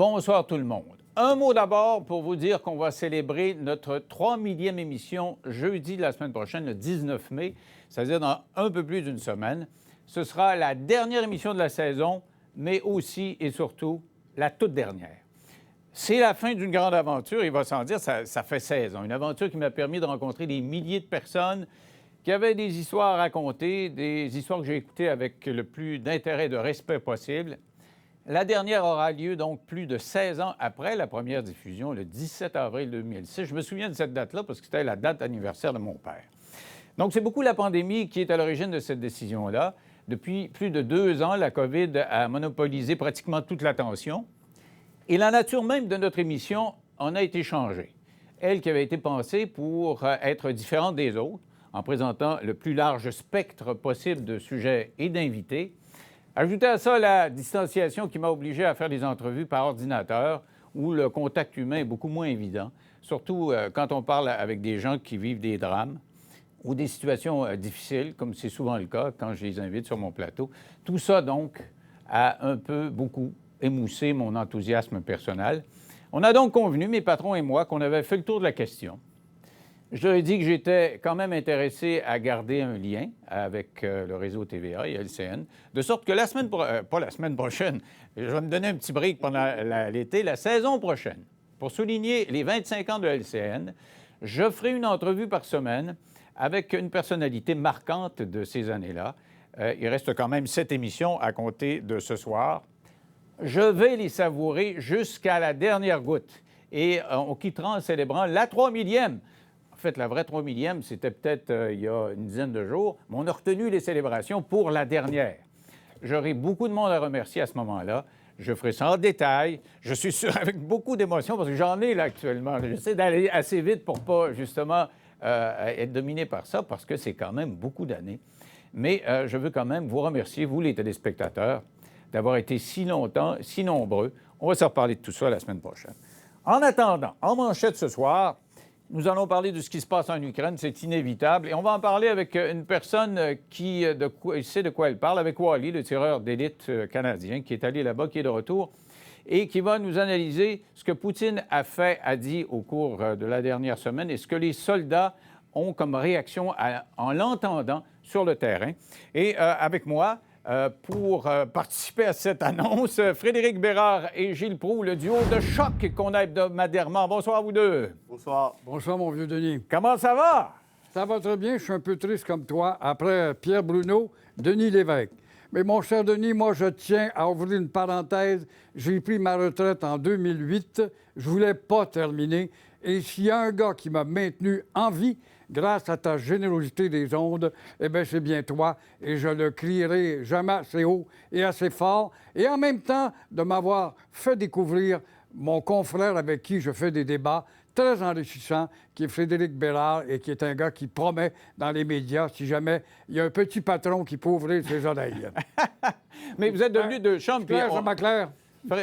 Bonsoir tout le monde. Un mot d'abord pour vous dire qu'on va célébrer notre 3000e émission jeudi de la semaine prochaine, le 19 mai, c'est-à-dire dans un peu plus d'une semaine. Ce sera la dernière émission de la saison, mais aussi et surtout la toute dernière. C'est la fin d'une grande aventure, il va sans dire, ça fait 16 ans. Une aventure qui m'a permis de rencontrer des milliers de personnes qui avaient des histoires à raconter, des histoires que j'ai écoutées avec le plus d'intérêt et de respect possible. La dernière aura lieu donc plus de 16 ans après la première diffusion, le 17 avril 2006. Je me souviens de cette date-là parce que c'était la date anniversaire de mon père. Donc, c'est beaucoup la pandémie qui est à l'origine de cette décision-là. Depuis plus de 2 ans, la COVID a monopolisé pratiquement toute l'attention. Et la nature même de notre émission en a été changée. Elle qui avait été pensée pour être différente des autres, en présentant le plus large spectre possible de sujets et d'invités. Ajoutez à ça la distanciation qui m'a obligé à faire des entrevues par ordinateur où le contact humain est beaucoup moins évident, surtout quand on parle avec des gens qui vivent des drames ou des situations difficiles, comme c'est souvent le cas quand je les invite sur mon plateau. Tout ça, donc, a un peu, beaucoup émoussé mon enthousiasme personnel. On a donc convenu, mes patrons et moi, qu'on avait fait le tour de la question. Je leur ai dit que j'étais quand même intéressé à garder un lien avec le réseau TVA et LCN, de sorte que pas la semaine prochaine, je vais me donner un petit break pendant l'été, la saison prochaine, pour souligner les 25 ans de LCN, je ferai une entrevue par semaine avec une personnalité marquante de ces années-là. Il reste quand même 7 émissions à compter de ce soir. Je vais les savourer jusqu'à la dernière goutte. Et on quittera en célébrant la 3000e. En fait, la vraie 3000e, c'était peut-être il y a une dizaine de jours, mais on a retenu les célébrations pour la dernière. J'aurai beaucoup de monde à remercier à ce moment-là. Je ferai ça en détail. Je suis sûr avec beaucoup d'émotion parce que j'en ai là actuellement. J'essaie d'aller assez vite pour pas, justement, être dominé par ça parce que c'est quand même beaucoup d'années. Mais je veux quand même vous remercier, vous les téléspectateurs, d'avoir été si longtemps, si nombreux. On va se reparler de tout ça la semaine prochaine. En attendant, en manchette ce soir, nous allons parler de ce qui se passe en Ukraine, c'est inévitable. Et on va en parler avec une personne qui sait de quoi elle parle, avec Wally, le tireur d'élite canadien, qui est allé là-bas, qui est de retour, et qui va nous analyser ce que Poutine a dit au cours de la dernière semaine et ce que les soldats ont comme réaction en l'entendant sur le terrain. Et avec moi, pour participer à cette annonce, Frédéric Bérard et Gilles Proulx, le duo de choc qu'on a hebdomadairement. Bonsoir à vous deux. Bonsoir. Bonsoir, mon vieux Denis. Comment ça va? Ça va très bien. Je suis un peu triste comme toi. Après Pierre Bruno, Denis Lévesque. Mais mon cher Denis, moi, je tiens à ouvrir une parenthèse. J'ai pris ma retraite en 2008. Je voulais pas terminer. Et s'il y a un gars qui m'a maintenu en vie, grâce à ta générosité des ondes, eh bien, c'est bien toi. Et je le crierai jamais assez haut et assez fort. Et en même temps, de m'avoir fait découvrir mon confrère avec qui je fais des débats très enrichissants, qui est Frédéric Bérard et qui est un gars qui promet dans les médias si jamais il y a un petit patron qui peut ouvrir ses oreilles. Mais vous êtes devenus deux chums. Claire, ça m'éclaire.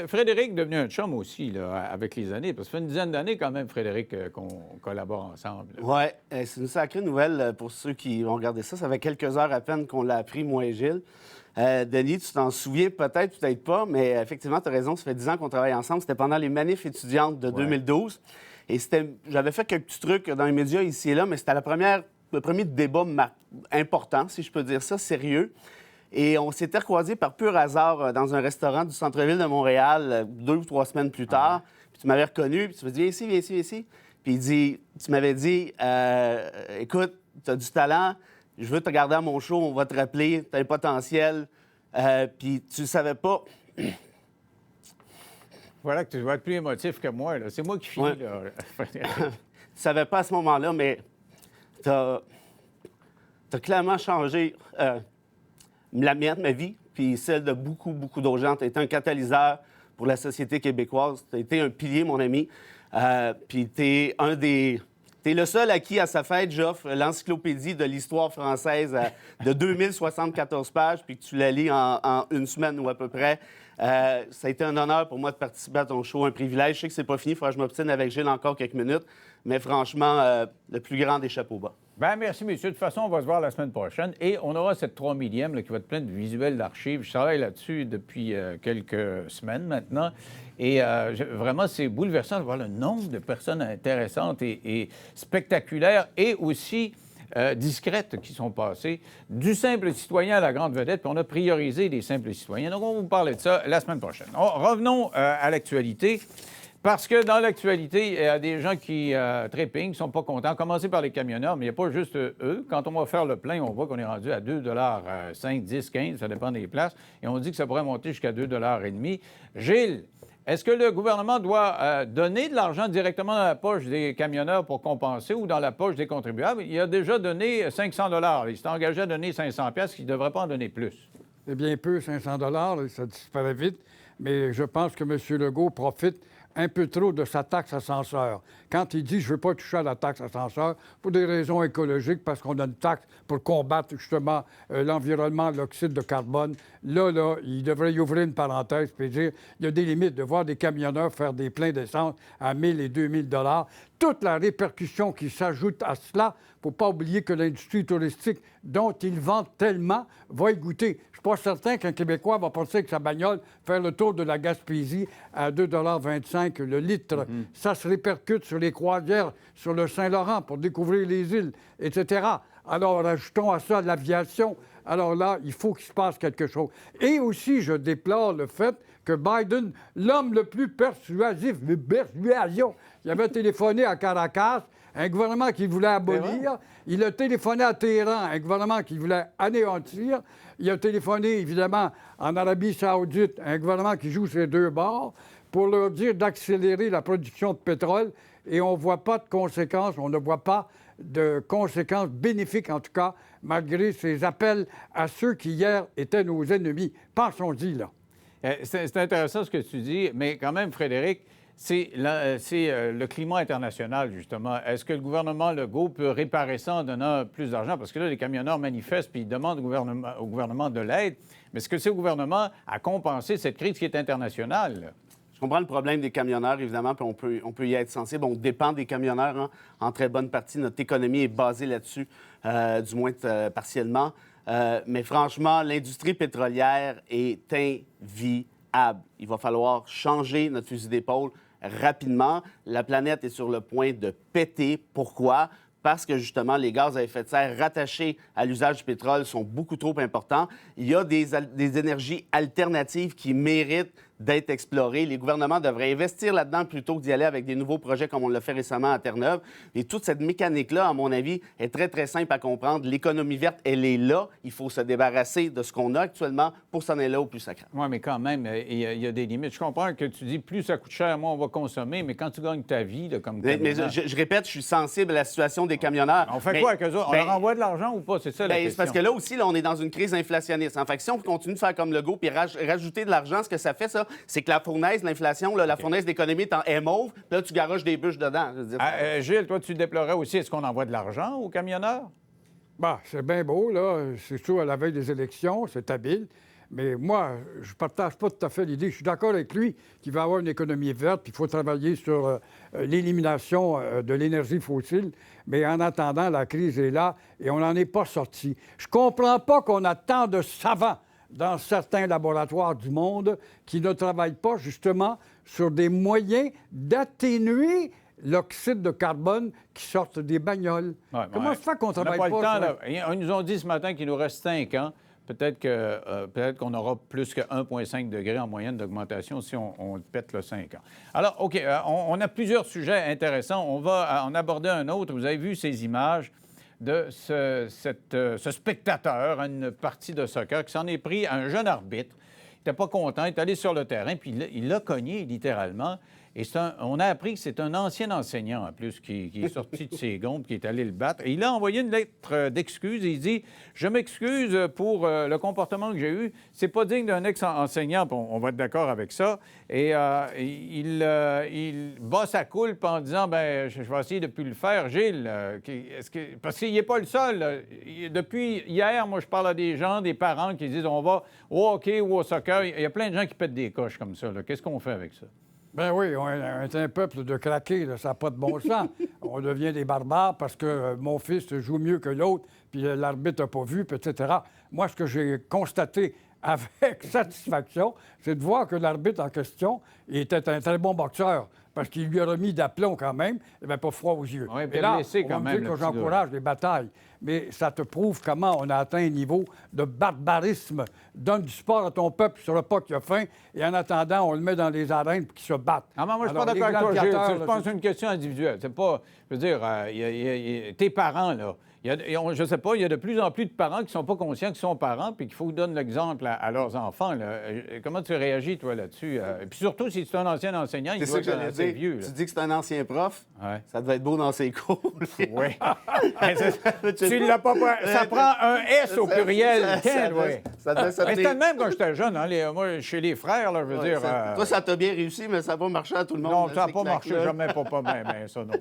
Frédéric est devenu un chum aussi, là, avec les années. Parce que ça fait une dizaine d'années, quand même, Frédéric, qu'on collabore ensemble. Oui, c'est une sacrée nouvelle pour ceux qui vont regarder ça. Ça fait quelques heures à peine qu'on l'a appris, moi et Gilles. Denis, tu t'en souviens peut-être, peut-être pas, mais effectivement, tu as raison, ça fait 10 ans qu'on travaille ensemble. C'était pendant les manifs étudiantes de 2012. Et j'avais fait quelques petits trucs dans les médias ici et là, mais c'était le premier débat important, si je peux dire ça, sérieux. Et on s'était recroisés par pur hasard dans un restaurant du centre-ville de Montréal 2 ou 3 semaines plus tard. Puis tu m'avais reconnu, puis tu m'as dit « Viens ici. » Puis tu m'avais dit « Écoute, tu as du talent, je veux te regarder à mon show, on va te rappeler, tu as un potentiel. » Puis tu ne savais pas... Voilà que tu dois être plus émotif que moi, là. C'est moi qui finis, là. Tu ne savais pas à ce moment-là, mais tu as clairement changé la mienne, ma vie, puis celle de beaucoup, beaucoup d'autres gens. Tu as été un catalyseur pour la société québécoise. Tu as été un pilier, mon ami. Puis tu es T'es le seul à qui, à sa fête, j'offre l'encyclopédie de l'histoire française de 2074 pages, puis que tu la lis en une semaine ou à peu près. Ça a été un honneur pour moi de participer à ton show, un privilège. Je sais que c'est pas fini, il faudra que je m'obstine avec Gilles encore quelques minutes, mais franchement, le plus grand des chapeaux bas. Bien, merci, messieurs. De toute façon, on va se voir la semaine prochaine et on aura cette 3 millième là, qui va être pleine de visuels d'archives. Je travaille là-dessus depuis quelques semaines maintenant. Et vraiment, c'est bouleversant de voir le nombre de personnes intéressantes et spectaculaires et aussi discrètes qui sont passées, du simple citoyen à la grande vedette. Puis on a priorisé les simples citoyens. Donc, on va vous parler de ça la semaine prochaine. Revenons à l'actualité. Parce que dans l'actualité, il y a des gens qui trépignent, qui ne sont pas contents. Commencer par les camionneurs, mais il n'y a pas juste eux. Quand on va faire le plein, on voit qu'on est rendu à 2,5 10 15 ça dépend des places. Et on dit que ça pourrait monter jusqu'à 2,5 Gilles, est-ce que le gouvernement doit donner de l'argent directement dans la poche des camionneurs pour compenser ou dans la poche des contribuables? Il a déjà donné 500 Il s'est engagé à donner 500 il ne devrait pas en donner plus. C'est bien peu, 500 ça disparaît vite. Mais je pense que M. Legault profite un peu trop de sa taxe ascenseur. Quand il dit « je ne veux pas toucher à la taxe ascenseur », pour des raisons écologiques, parce qu'on a une taxe pour combattre justement l'environnement, l'oxyde de carbone, là, il devrait y ouvrir une parenthèse et dire il y a des limites de voir des camionneurs faire des pleins d'essence à 1 000 et 2 000 toute la répercussion qui s'ajoute à cela. Il ne faut pas oublier que l'industrie touristique, dont ils vendent tellement, va y goûter. Je ne suis pas certain qu'un Québécois va passer avec sa bagnole faire le tour de la Gaspésie à 2,25 le litre. Ça se répercute sur les croisières, sur le Saint-Laurent pour découvrir les îles, etc. Alors, ajoutons à ça l'aviation. Alors là, il faut qu'il se passe quelque chose. Et aussi, je déplore le fait que Biden, l'homme le plus persuasif, il avait téléphoné à Caracas, un gouvernement qu'il voulait abolir. Il a téléphoné à Téhéran, un gouvernement qu'il voulait anéantir. Il a téléphoné, évidemment, en Arabie saoudite, un gouvernement qui joue ses deux bords, pour leur dire d'accélérer la production de pétrole. Et on ne voit pas de conséquences, on ne voit pas de conséquences bénéfiques, en tout cas, malgré ces appels à ceux qui, hier, étaient nos ennemis. Pensons-y, là. C'est intéressant ce que tu dis, mais quand même, Frédéric, c'est le climat international, justement. Est-ce que le gouvernement Legault peut réparer ça en donnant plus d'argent? Parce que là, les camionneurs manifestent puis ils demandent au gouvernement de l'aide. Mais est-ce que c'est au gouvernement à compenser cette crise qui est internationale, là? Je comprends le problème des camionneurs, évidemment, puis on peut y être sensible. On dépend des camionneurs, hein, en très bonne partie. Notre économie est basée là-dessus, du moins partiellement. Mais franchement, l'industrie pétrolière est invivable. Il va falloir changer notre fusil d'épaule rapidement. La planète est sur le point de péter. Pourquoi? Parce que, justement, les gaz à effet de serre rattachés à l'usage du pétrole sont beaucoup trop importants. Il y a des énergies alternatives qui méritent d'être explorées. Les gouvernements devraient investir là-dedans plutôt que d'y aller avec des nouveaux projets comme on l'a fait récemment à Terre-Neuve. Et toute cette mécanique-là, à mon avis, est très, très simple à comprendre. L'économie verte, elle est là. Il faut se débarrasser de ce qu'on a actuellement pour s'en aller là au plus sacré. Oui, mais quand même, il y a des limites. Je comprends que tu dis plus ça coûte cher, moins on va consommer, mais quand tu gagnes ta vie, là, comme mais je répète, je suis sensible à la situation des camionneurs. On fait quoi avec eux autres? On leur envoie de l'argent ou pas? C'est ça la question. C'est parce que là aussi, là, on est dans une crise inflationniste. En fait, si on continue de faire comme Legault puis rajouter de l'argent, ce que ça fait, ça, c'est que la fournaise, l'inflation, là, la fournaise d'économie est mauve, puis là, tu garoches des bûches dedans. Je veux dire, Gilles, toi, tu déplorais aussi, est-ce qu'on envoie de l'argent aux camionneurs? Bah, c'est bien beau, là. C'est sûr, à la veille des élections, c'est habile. Mais moi, je ne partage pas tout à fait l'idée. Je suis d'accord avec lui qu'il va y avoir une économie verte, puis il faut travailler sur l'élimination de l'énergie fossile. Mais en attendant, la crise est là et on n'en est pas sorti. Je ne comprends pas qu'on a tant de savants dans certains laboratoires du monde qui ne travaillent pas justement sur des moyens d'atténuer l'oxyde de carbone qui sort des bagnoles. Comment se fait qu'on ne travaille pas, le temps, là. Ils nous ont dit ce matin qu'il nous reste 5 ans. Peut-être qu'on aura plus que 1,5 degré en moyenne d'augmentation si on pète le 5 ans. Alors, OK, on a plusieurs sujets intéressants. On va en aborder un autre. Vous avez vu ces images de ce spectateur à une partie de soccer qui s'en est pris à un jeune arbitre. Il n'était pas content, il est allé sur le terrain, puis il l'a cogné littéralement. Et on a appris que c'est un ancien enseignant, en plus, qui est sorti de ses gonds, qui est allé le battre. Et il a envoyé une lettre d'excuse. Il dit « Je m'excuse pour le comportement que j'ai eu. C'est pas digne d'un ex-enseignant. » On va être d'accord avec ça. Et il bat sa coulpe en disant « Bien, je vais essayer de ne plus le faire. Gilles, parce qu'il n'est pas le seul. Là. Depuis hier, moi, je parle à des gens, des parents qui disent « On va au hockey ou au soccer. » Il y a plein de gens qui pètent des coches comme ça. Qu'est-ce qu'on fait avec ça? Ben oui, on est un peuple de craqués, là, ça n'a pas de bon sens. On devient des barbares parce que mon fils joue mieux que l'autre, puis l'arbitre n'a pas vu, puis etc. Moi, ce que j'ai constaté avec satisfaction, c'est de voir que l'arbitre en question était un très bon boxeur, parce qu'il lui a remis d'aplomb quand même, et bien pas froid aux yeux. Oui, Et là, blessé on quand va me même, dire le que petit j'encourage les batailles, mais ça te prouve comment on a atteint un niveau de barbarisme. Donne du sport à ton peuple sur le pas qui a faim, et en attendant, on le met dans les arènes pour qu'ils se battent. Ah, moi, je suis Alors, pas d'accord les avec toi, Gilles. gladiateurs, Je là, pense que c'est une question individuelle. C'est pas, je veux dire, tes parents, là, je sais pas, il y a de plus en plus de parents qui ne sont pas conscients qu'ils sont parents puis qu'il faut qu'ils donnent l'exemple à leurs enfants. Là. Comment tu réagis, toi, là-dessus? Et puis surtout, si tu es un ancien enseignant, il C'est doit ça que être j'allais assez dire. vieux. Là. Tu dis que c'est un ancien prof. Ouais. Ça devait être beau dans ses cours. Oui. Tu l'as pas... Ça prend un S au pluriel. Ken, oui. Ça devait Mais c'était le même quand j'étais jeune. Hein, moi, chez les frères, là, je veux dire... Toi, ça t'a bien réussi, mais ça n'a pas marché à tout le monde. Non, là, ça n'a ces pas marché claques-là. jamais, pas mais ça non.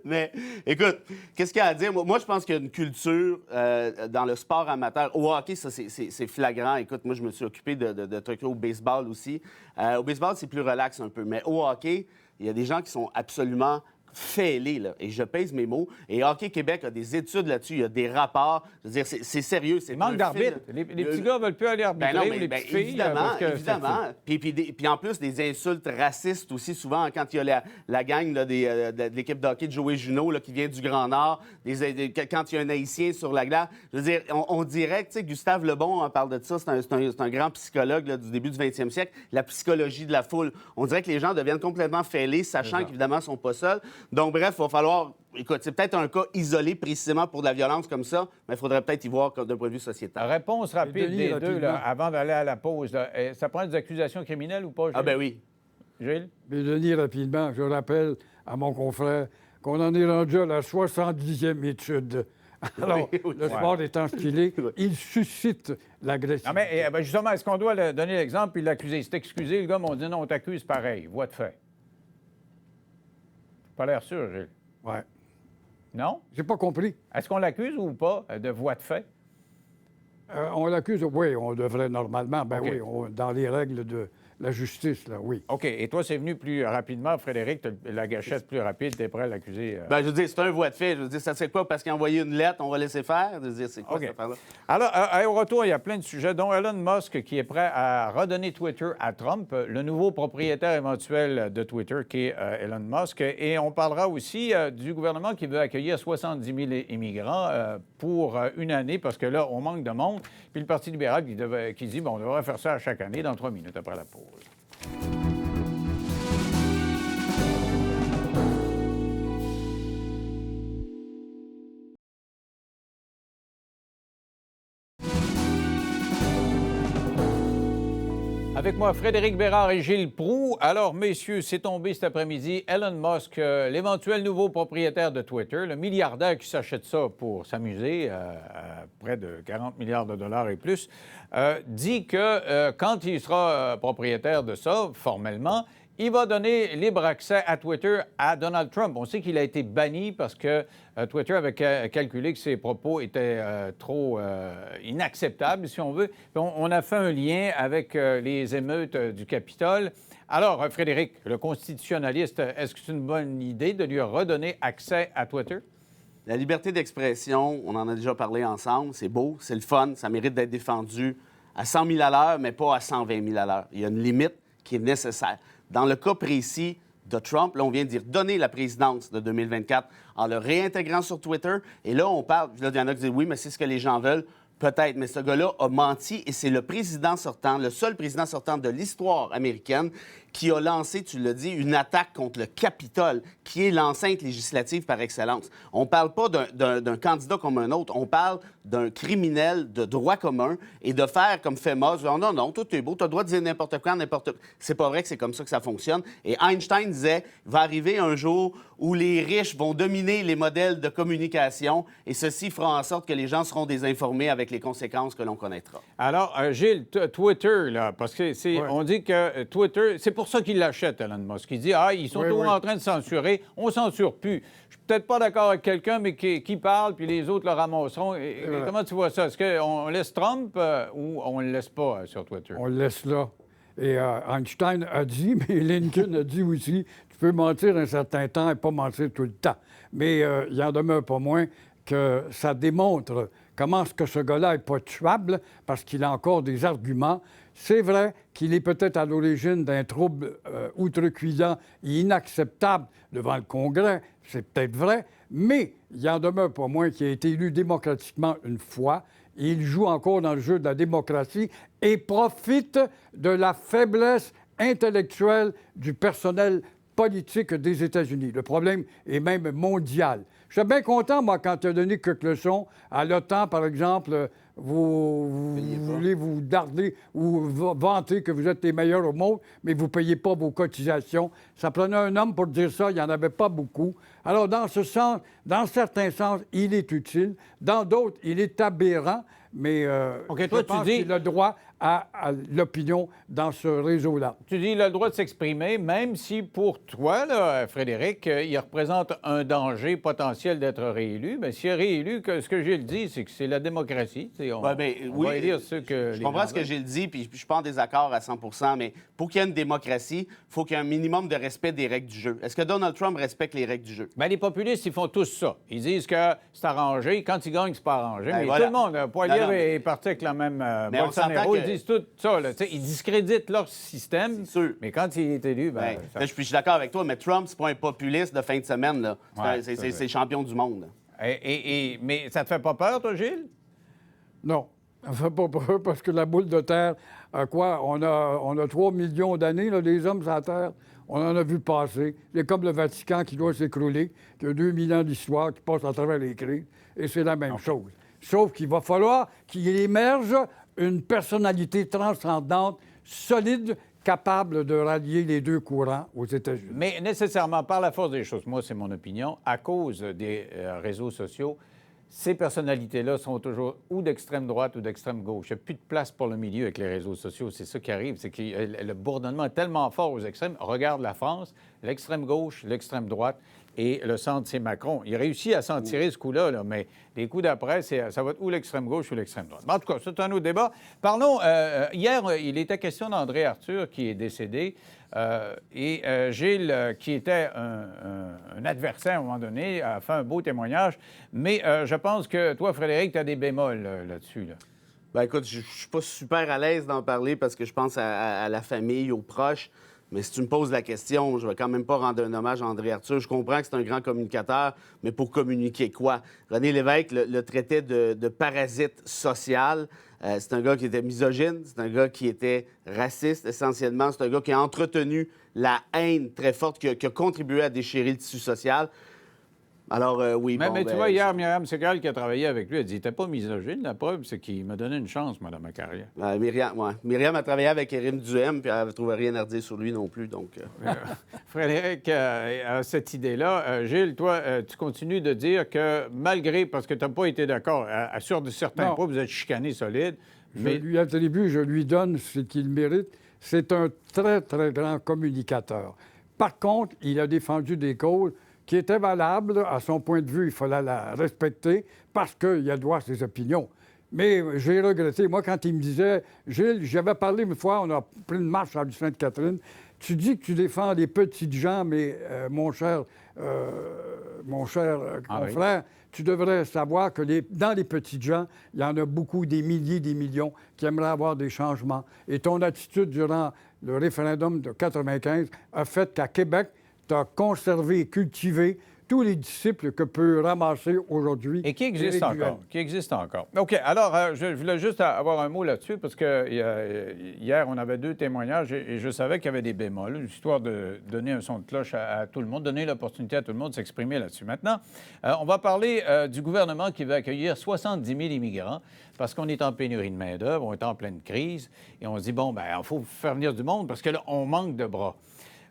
Mais écoute, qu'est-ce qu'il y a à dire? Moi, je pense qu'il y a une culture dans le sport amateur. Au hockey, ça, c'est flagrant. Écoute, moi, je me suis occupé de trucs au baseball aussi. Au baseball, c'est plus relax un peu. Mais au hockey, il y a des gens qui sont absolument fêlés, là. Et je pèse mes mots. Et Hockey Québec a des études là-dessus. Il y a des rapports. Je veux dire, c'est sérieux. Il manque d'arbitres. Les petits gars ne veulent plus aller arbitrer, Ben non, ou les mais petites filles. évidemment, parce que évidemment. Puis en plus, des insultes racistes aussi, souvent, quand il y a la gang là, de l'équipe de hockey de Joey Junot là, qui vient du Grand Nord, quand il y a un Haïtien sur la glace. Je veux dire, on dirait que, tu sais, Gustave Lebon en parle de ça, c'est un grand psychologue là, du début du 20e siècle, la psychologie de la foule. On dirait que les gens deviennent complètement fêlés, sachant qu'évidemment, ils ne sont pas seuls. Donc, bref, il va falloir... Écoute, c'est peut-être un cas isolé précisément pour de la violence comme ça, mais il faudrait peut-être y voir d'un point de vue sociétal. Réponse rapide Denis, des deux, rapidement. là, avant d'aller à la pause. Là. Ça prend des accusations criminelles ou pas, Gilles? Ah ben oui. Gilles? Mais Denis, rapidement, je rappelle à mon confrère qu'on en est rendu à la 70e étude. Alors, le sport étant ce qu'il est, il suscite l'agressivité. Non, mais justement, est-ce qu'on doit donner l'exemple puis l'accuser? C'est excusé, le gars m'a dit non, on t'accuse pareil. Voie de fait. Pas l'air sûr, Gilles. Ouais. Non? J'ai pas compris. Est-ce qu'on l'accuse ou pas de voie de fait? On l'accuse, oui, on devrait normalement, ben OK. oui, dans les règles de la justice, là, oui. OK. Et toi, c'est venu plus rapidement, Frédéric, t'as la gâchette plus rapide, t'es prêt à l'accuser? Ben, je veux dire, c'est un voie de fait. Je veux dire, ça serait quoi? Parce qu'il a envoyé une lettre, on va laisser faire? Je veux dire, c'est quoi OK. cette affaire-là? Alors, au retour, il y a plein de sujets, dont Elon Musk qui est prêt à redonner Twitter à Trump, le nouveau propriétaire éventuel de Twitter qui est Elon Musk. Et on parlera aussi du gouvernement qui veut accueillir 70 000 immigrants pour une année, parce que là, on manque de monde. Puis le Parti libéral qui dit, bon, on devrait faire ça à chaque année, dans 3 minutes après la pause. Avec moi, Frédéric Bérard et Gilles Proulx. Alors, messieurs, c'est tombé cet après-midi. Elon Musk, l'éventuel nouveau propriétaire de Twitter, le milliardaire qui s'achète ça pour s'amuser, à près de 40 milliards de dollars et plus, dit que quand il sera propriétaire de ça, formellement, il va donner libre accès à Twitter à Donald Trump. On sait qu'il a été banni parce que Twitter avait calculé que ses propos étaient trop inacceptables, si on veut. Puis on a fait un lien avec les émeutes du Capitole. Alors, Frédéric, le constitutionnaliste, est-ce que c'est une bonne idée de lui redonner accès à Twitter? La liberté d'expression, on en a déjà parlé ensemble, c'est beau, c'est le fun, ça mérite d'être défendu à 100 000 à l'heure, mais pas à 120 000 à l'heure. Il y a une limite qui est nécessaire. Dans le cas précis de Trump, là, on vient de dire donner la présidence de 2024 en le réintégrant sur Twitter. Et là, on parle, là, il y en a qui disent oui, mais c'est ce que les gens veulent. Peut-être, mais ce gars-là a menti et c'est le président sortant, le seul président sortant de l'histoire américaine qui a lancé, tu l'as dit, une attaque contre le Capitole, qui est l'enceinte législative par excellence. On ne parle pas d'un candidat comme un autre, on parle d'un criminel de droit commun et de faire comme fait Moss, non, non, tout est beau, tu as le droit de dire n'importe quoi, n'importe quoi. C'est pas vrai que c'est comme ça que ça fonctionne. Et Einstein disait, il va arriver un jour où les riches vont dominer les modèles de communication et ceci fera en sorte que les gens seront désinformés avec les conséquences que l'on connaîtra. Alors, Gilles, Twitter, là, parce que on dit que Twitter, c'est pour ça qu'il l'achète, Elon Musk. Il dit, ils sont toujours en train de censurer, on ne censure plus. Je suis peut-être pas d'accord avec quelqu'un, mais qui parle, puis les autres le ramasseront. Comment tu vois ça? Est-ce qu'on laisse Trump ou on ne le laisse pas sur Twitter? On le laisse là. Et Einstein a dit, mais Lincoln a dit aussi, tu peux mentir un certain temps et pas mentir tout le temps. Mais il en demeure pas moins que ça démontre comment est-ce que ce gars-là n'est pas tuable, parce qu'il a encore des arguments. C'est vrai qu'il est peut-être à l'origine d'un trouble outrecuidant et inacceptable devant le Congrès, c'est peut-être vrai, mais il en demeure pas moins qu'il a été élu démocratiquement une fois. Et il joue encore dans le jeu de la démocratie et profite de la faiblesse intellectuelle du personnel politique des États-Unis. Le problème est même mondial. Je suis bien content, moi, quand tu as donné quelques leçons à l'OTAN, par exemple, vous voulez vous darder ou vanter que vous êtes les meilleurs au monde, mais vous ne payez pas vos cotisations. Ça prenait un homme pour dire ça, il n'y en avait pas beaucoup. Alors, dans ce sens, dans certains sens, il est utile. Dans d'autres, il est aberrant, mais OK, toi, je pense qu'il a le droit à l'opinion dans ce réseau-là. Tu dis qu'il a le droit de s'exprimer, même si pour toi, là, Frédéric, il représente un danger potentiel d'être réélu. Bien, s'il est réélu, ce que Gilles dit, c'est que c'est la démocratie. On va élire ceux que je comprends ce que Gilles dit, puis je suis pas en désaccord à 100 %, mais pour qu'il y ait une démocratie, il faut qu'il y ait un minimum de respect des règles du jeu. Est-ce que Donald Trump respecte les règles du jeu? Bien, les populistes, ils font tous ça. Ils disent que c'est arrangé. Quand ils gagnent, c'est pas arrangé. Ben, mais voilà. tout le monde, Poilievre est parti avec la même Mais on Bolsonaro. s'entend que- Ils disent tout ça. Là. Ils discréditent leur système. C'est sûr. Mais quand il est élu, ben, Je suis d'accord avec toi, mais Trump, c'est pas un populiste de fin de semaine. Là. Ouais, C'est champion du monde. Mais ça te fait pas peur, toi, Gilles? Non, ça ne fait pas peur parce que la boule de terre, on a 3 millions d'années, là, des hommes sur la Terre. On en a vu passer. C'est comme le Vatican qui doit s'écrouler, qui a 2000 ans d'histoire, qui passe à travers les crises. Et c'est la même chose. Sauf qu'il va falloir qu'il émerge une personnalité transcendante, solide, capable de rallier les deux courants aux États-Unis. Mais nécessairement, par la force des choses, moi, c'est mon opinion, à cause des réseaux sociaux, ces personnalités-là sont toujours ou d'extrême droite ou d'extrême gauche. Il n'y a plus de place pour le milieu avec les réseaux sociaux. C'est ça qui arrive. C'est que le bourdonnement est tellement fort aux extrêmes. Regarde la France, l'extrême gauche, l'extrême droite et le centre, c'est Macron. Il réussit à s'en tirer ce coup-là, là, mais les coups d'après, ça va être ou l'extrême gauche ou l'extrême droite. En tout cas, c'est un autre débat. Parlons, hier, il était question d'André Arthur qui est décédé. Et Gilles, qui était un adversaire à un moment donné, a fait un beau témoignage. Mais je pense que toi, Frédéric, tu as des bémols là-dessus. Là. Ben écoute, je suis pas super à l'aise d'en parler parce que je pense à la famille, aux proches. Mais si tu me poses la question, je vais quand même pas rendre un hommage à André Arthur. Je comprends que c'est un grand communicateur, mais pour communiquer quoi? René Lévesque le traitait de parasite social. C'est un gars qui était misogyne, c'est un gars qui était raciste essentiellement, c'est un gars qui a entretenu la haine très forte, qui a contribué à déchirer le tissu social. Alors, oui, mais tu vois, hier, Myriam Segal, qui a travaillé avec lui, elle dit « T'es pas misogyne, la preuve, c'est qu'il m'a donné une chance, moi, dans ma carrière. » Myriam a travaillé avec Erin Duhem, puis elle ne trouvait rien à redire sur lui non plus, donc... Frédéric a cette idée-là. Gilles, toi, tu continues de dire que malgré, parce que tu n'as pas été d'accord, sur certains points, vous êtes chicané solide, mais... Je lui attribue, je lui donne ce qu'il mérite. C'est un très, très grand communicateur. Par contre, il a défendu des causes qui étaient valables. À son point de vue, il fallait la respecter parce qu'il a droit à ses opinions. Mais j'ai regretté. Moi, quand il me disait, Gilles, j'avais parlé une fois, on a pris une marche à rue Sainte-Catherine. Tu dis que tu défends les petites gens, mais mon cher confrère, tu devrais savoir que dans les petites gens, il y en a beaucoup, des milliers, des millions, qui aimeraient avoir des changements. Et ton attitude durant le référendum de 1995 a fait qu'à Québec, tu as conservé et cultivé tous les disciples que peut ramasser aujourd'hui. Et qui existent encore. OK. Alors, je voulais juste avoir un mot là-dessus parce que hier, on avait 2 témoignages et je savais qu'il y avait des bémols, histoire de donner un son de cloche à tout le monde, donner l'opportunité à tout le monde de s'exprimer là-dessus. Maintenant, on va parler du gouvernement qui va accueillir 70 000 immigrants parce qu'on est en pénurie de main-d'œuvre, on est en pleine crise et on se dit, bon, bien, il faut faire venir du monde parce que là, on manque de bras.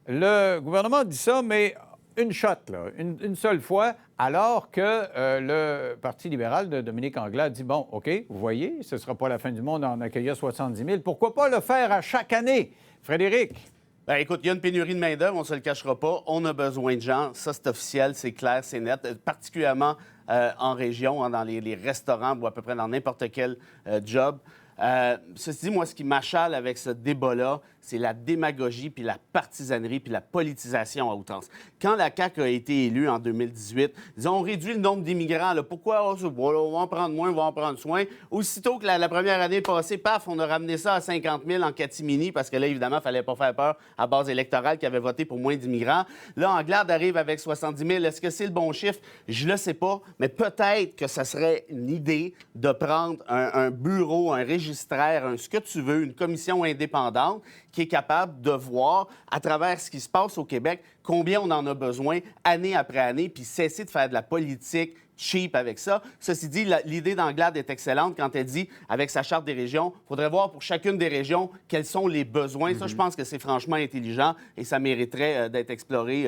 Le gouvernement dit ça, mais une shot, là, une seule fois, alors que le Parti libéral de Dominique Anglade dit, bon, OK, vous voyez, ce ne sera pas la fin du monde en accueillir 70 000. Pourquoi pas le faire à chaque année? Frédéric? Bien, écoute, il y a une pénurie de main-d'œuvre, on ne se le cachera pas. On a besoin de gens. Ça, c'est officiel, c'est clair, c'est net. Particulièrement en région, dans les restaurants ou à peu près dans n'importe quel job. Ceci dit, moi, ce qui m'achale avec ce débat-là, c'est la démagogie, puis la partisanerie, puis la politisation à outrance. Quand la CAQ a été élue en 2018, ils ont réduit le nombre d'immigrants. Là. Pourquoi? Oh, on va en prendre moins, on va en prendre soin. Aussitôt que la première année passée, paf, on a ramené ça à 50 000 en catimini, parce que là, évidemment, il ne fallait pas faire peur à base électorale qui avait voté pour moins d'immigrants. Là, Anglade arrive avec 70 000. Est-ce que c'est le bon chiffre? Je ne le sais pas, mais peut-être que ça serait une idée de prendre un bureau, un registraire, ce que tu veux, une commission indépendante qui est capable de voir, à travers ce qui se passe au Québec, combien on en a besoin année après année, puis cesser de faire de la politique cheap avec ça. Ceci dit, l'idée d'Anglade est excellente quand elle dit, avec sa charte des régions, il faudrait voir pour chacune des régions quels sont les besoins. Ça, je pense que c'est franchement intelligent et ça mériterait d'être exploré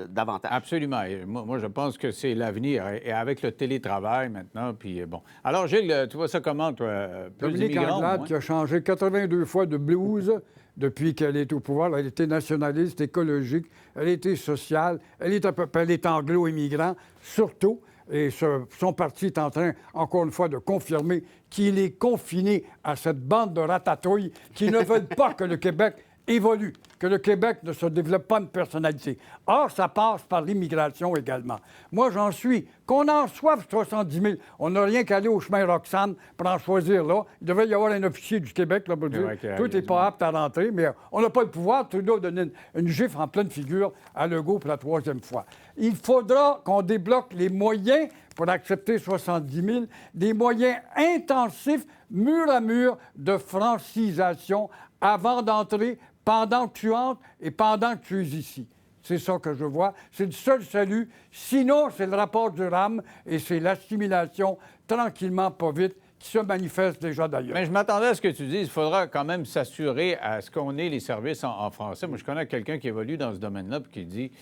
davantage. Absolument. Et moi, je pense que c'est l'avenir. Et avec le télétravail maintenant, puis bon. Alors, Gilles, tu vois ça comment, toi? Plus Dominique d'immigrants, Anglade, qui a changé 82 fois de blouse depuis qu'elle est au pouvoir. Elle était nationaliste, écologique, elle était sociale, elle est anglo-immigrant, surtout. Et son parti est en train, encore une fois, de confirmer qu'il est confiné à cette bande de ratatouilles qui ne veulent pas que le Québec évolue, que le Québec ne se développe pas une personnalité. Or, ça passe par l'immigration également. Moi, j'en suis. Qu'on en reçoive 70 000, on n'a rien qu'à aller au chemin Roxham pour en choisir là. Il devrait y avoir un officier du Québec là, pour dire tout n'est pas apte à rentrer, mais on n'a pas le pouvoir. Trudeau donne une gifle en pleine figure à Legault pour la 3e fois. Il faudra qu'on débloque les moyens pour accepter 70 000, des moyens intensifs, mur à mur, de francisation avant d'entrer, pendant que tu entres et pendant que tu es ici. C'est ça que je vois. C'est le seul salut. Sinon, c'est le rapport du RAM et c'est l'assimilation, tranquillement, pas vite, qui se manifeste déjà d'ailleurs. Mais je m'attendais à ce que tu dises. Il faudra quand même s'assurer à ce qu'on ait les services en français. Moi, je connais quelqu'un qui évolue dans ce domaine-là et qui dit...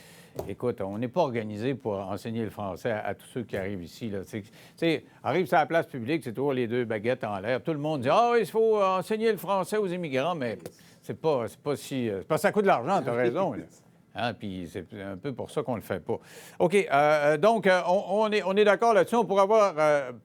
Écoute, on n'est pas organisé pour enseigner le français à tous ceux qui arrivent ici. Tu sais, arrive sur la place publique, c'est toujours les deux baguettes en l'air. Tout le monde dit « Ah, il faut enseigner le français aux immigrants », mais c'est pas si... c'est parce que ça coûte de l'argent, tu as raison. Hein, puis c'est un peu pour ça qu'on le fait pas. OK, donc, on est d'accord là-dessus. On pourrait avoir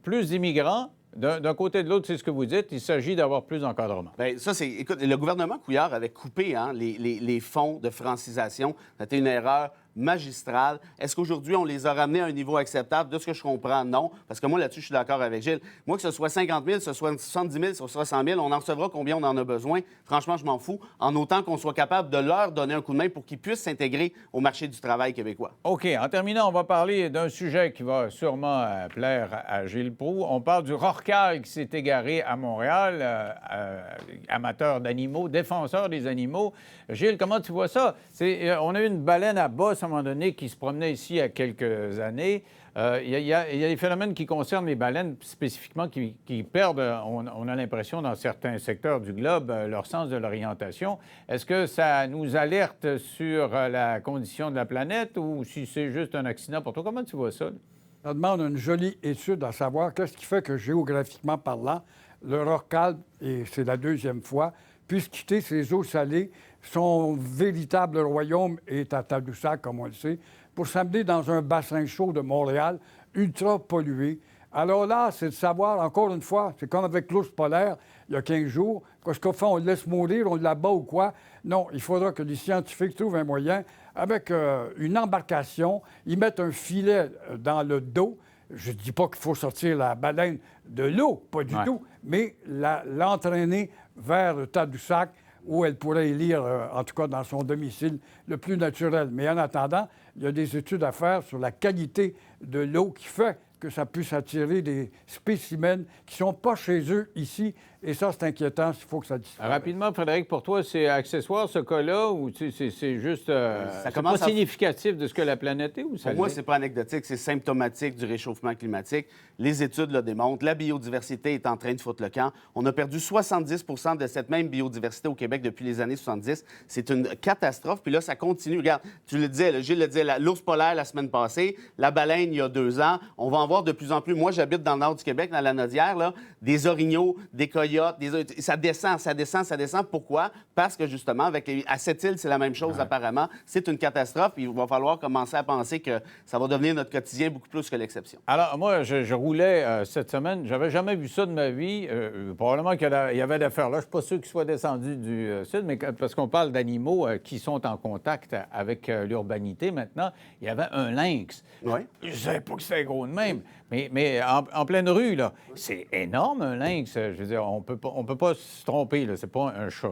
plus d'immigrants. D'un côté et de l'autre, c'est ce que vous dites, il s'agit d'avoir plus d'encadrement. Bien, ça, c'est... Écoute, le gouvernement Couillard avait coupé les fonds de francisation. C'était une erreur magistrale. Est-ce qu'aujourd'hui, on les a ramenés à un niveau acceptable? De ce que je comprends, non. Parce que moi, là-dessus, je suis d'accord avec Gilles. Moi, que ce soit 50 000, que ce soit 70 000, que ce soit 100 000, on en recevra combien on en a besoin. Franchement, je m'en fous. En autant qu'on soit capable de leur donner un coup de main pour qu'ils puissent s'intégrer au marché du travail québécois. OK. En terminant, on va parler d'un sujet qui va sûrement plaire à Gilles Proulx. On parle du rorqual qui s'est égaré à Montréal, amateur d'animaux, défenseur des animaux. Gilles, comment tu vois ça? On a eu une baleine à bosse à un moment donné qui se promenait ici il y a quelques années. Il y a des phénomènes qui concernent les baleines spécifiquement qui perdent, on a l'impression, dans certains secteurs du globe, leur sens de l'orientation. Est-ce que ça nous alerte sur la condition de la planète ou si c'est juste un accident pour toi? Comment tu vois ça? Ça demande une jolie étude à savoir qu'est-ce qui fait que, géographiquement parlant, le rorqual, et c'est la 2e fois, puisse quitter ses eaux salées. Son véritable royaume est à Tadoussac, comme on le sait, pour s'amener dans un bassin chaud de Montréal, ultra pollué. Alors là, c'est de savoir, encore une fois, c'est comme avec l'ours polaire, il y a 15 jours, qu'est-ce qu'on fait? On le laisse mourir, on l'abat ou quoi? Non, il faudra que les scientifiques trouvent un moyen, avec une embarcation, ils mettent un filet dans le dos. Je ne dis pas qu'il faut sortir la baleine de l'eau, pas du tout, mais l'entraîner vers Tadoussac, où elle pourrait élire, en tout cas dans son domicile, le plus naturel. Mais en attendant, il y a des études à faire sur la qualité de l'eau qui fait que ça puisse attirer des spécimens qui ne sont pas chez eux ici. Et ça, c'est inquiétant, il faut que ça disparaisse. Rapidement, Frédéric, pour toi, c'est accessoire ce cas-là ou c'est juste c'est pas significatif de ce que la planète est? Ou ça pour moi, c'est pas anecdotique, c'est symptomatique du réchauffement climatique. Les études le démontrent. La biodiversité est en train de foutre le camp. On a perdu 70 de cette même biodiversité au Québec depuis les années 70. C'est une catastrophe. Puis là, ça continue. Regarde, tu le disais, Gilles le disait, l'ours polaire la semaine passée, la baleine il y a 2 ans. On va en voir de plus en plus. Moi, j'habite dans le nord du Québec, dans la Naudière, là, des orignaux, des coyotes, ça descend, ça descend, ça descend. Pourquoi? Parce que, justement, à cette île, c'est la même chose, apparemment. C'est une catastrophe. Il va falloir commencer à penser que ça va devenir notre quotidien beaucoup plus que l'exception. Alors, moi, je roulais cette semaine. J'avais jamais vu ça de ma vie. Probablement qu'il y avait d'affaires là. Je ne suis pas sûr qu'ils soient descendus du sud, mais parce qu'on parle d'animaux qui sont en contact avec l'urbanité maintenant. Il y avait un lynx. Oui. Je ne savais pas que c'était gros de même. Mais en pleine rue, là, c'est énorme, un lynx. Je veux dire, on peut pas se tromper, là. C'est pas un chat.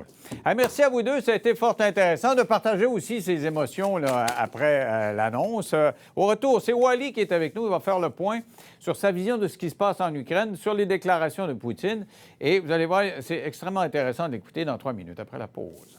Merci à vous deux. Ça a été fort intéressant de partager aussi ces émotions là, après l'annonce. Au retour, c'est Wally qui est avec nous. Il va faire le point sur sa vision de ce qui se passe en Ukraine, sur les déclarations de Poutine. Et vous allez voir, c'est extrêmement intéressant d'écouter dans 3 minutes après la pause.